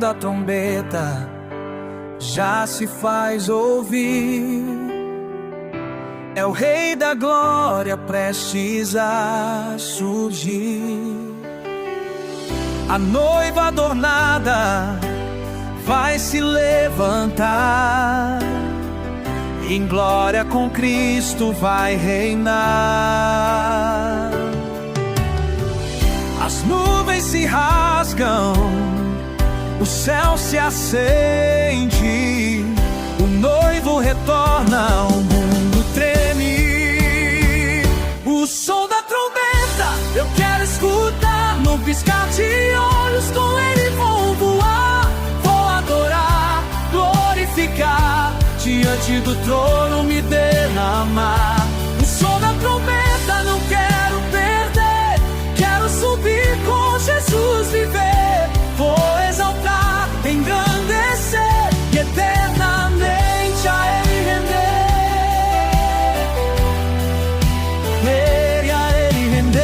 da trombeta já se faz ouvir. É o Rei da Glória prestes a surgir. A noiva adornada vai se levantar, em glória com Cristo vai reinar. As nuvens se rasgam, o céu se acende, o noivo retorna, o mundo treme. O som da trombeta eu quero escutar, no piscar de olhos com ele vou voar. Vou adorar, glorificar, diante do trono me derramar. O som da trombeta não quero perder, quero subir com Jesus viver. Vou exaltar, engrandecer e eternamente a ele render. E a ele render.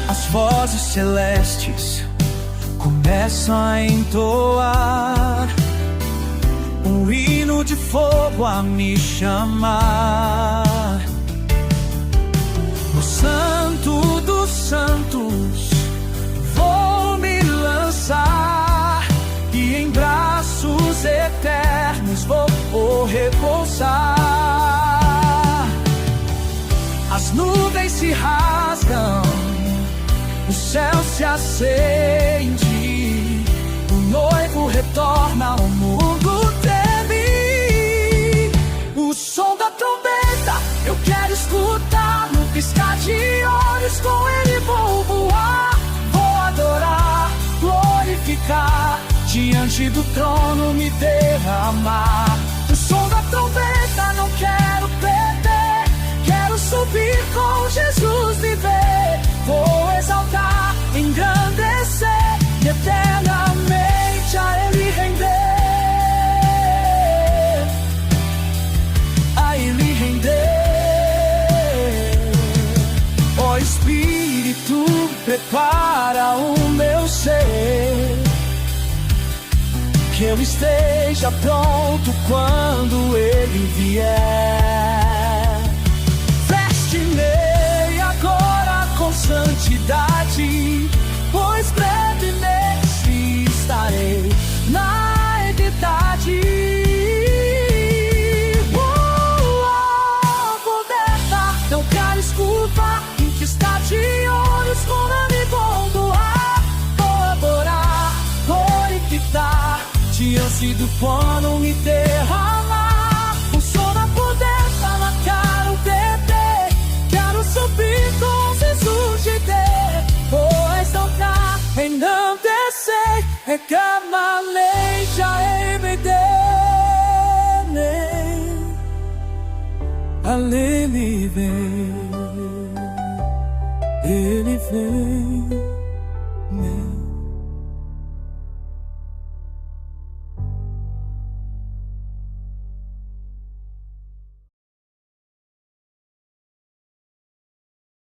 As vozes celestes começam a entoar um hino de fogo a me chamar. No Santo dos Santos vou me lançar, e em braços eternos vou repousar. As nuvens se rasgam, o céu se acende, o noivo retorna, o mundo treme. O som da trombeta eu quero escutar, no piscar de olhos com ele vou voar. Vou adorar, glorificar, diante do trono me derramar. O som da trombeta não quero perder, quero subir com Jesus viver. Vou exaltar, engrandecer e eternamente a ele render. A ele render. Ó Espírito, prepara o meu ser, que eu esteja pronto quando ele vier. Veste-me agora com santidade, pois brevemente estarei na eternidade. Trombeta, eu quero escutar, em que está de olhos com ele vou voar. Vou adorar, glorificar, diante do trono me derramar. O som da potência não quero perder, quero subir com Jesus de Deus. Vou exaltar, engrandecer, eternamente a ele ele vem, ele vem.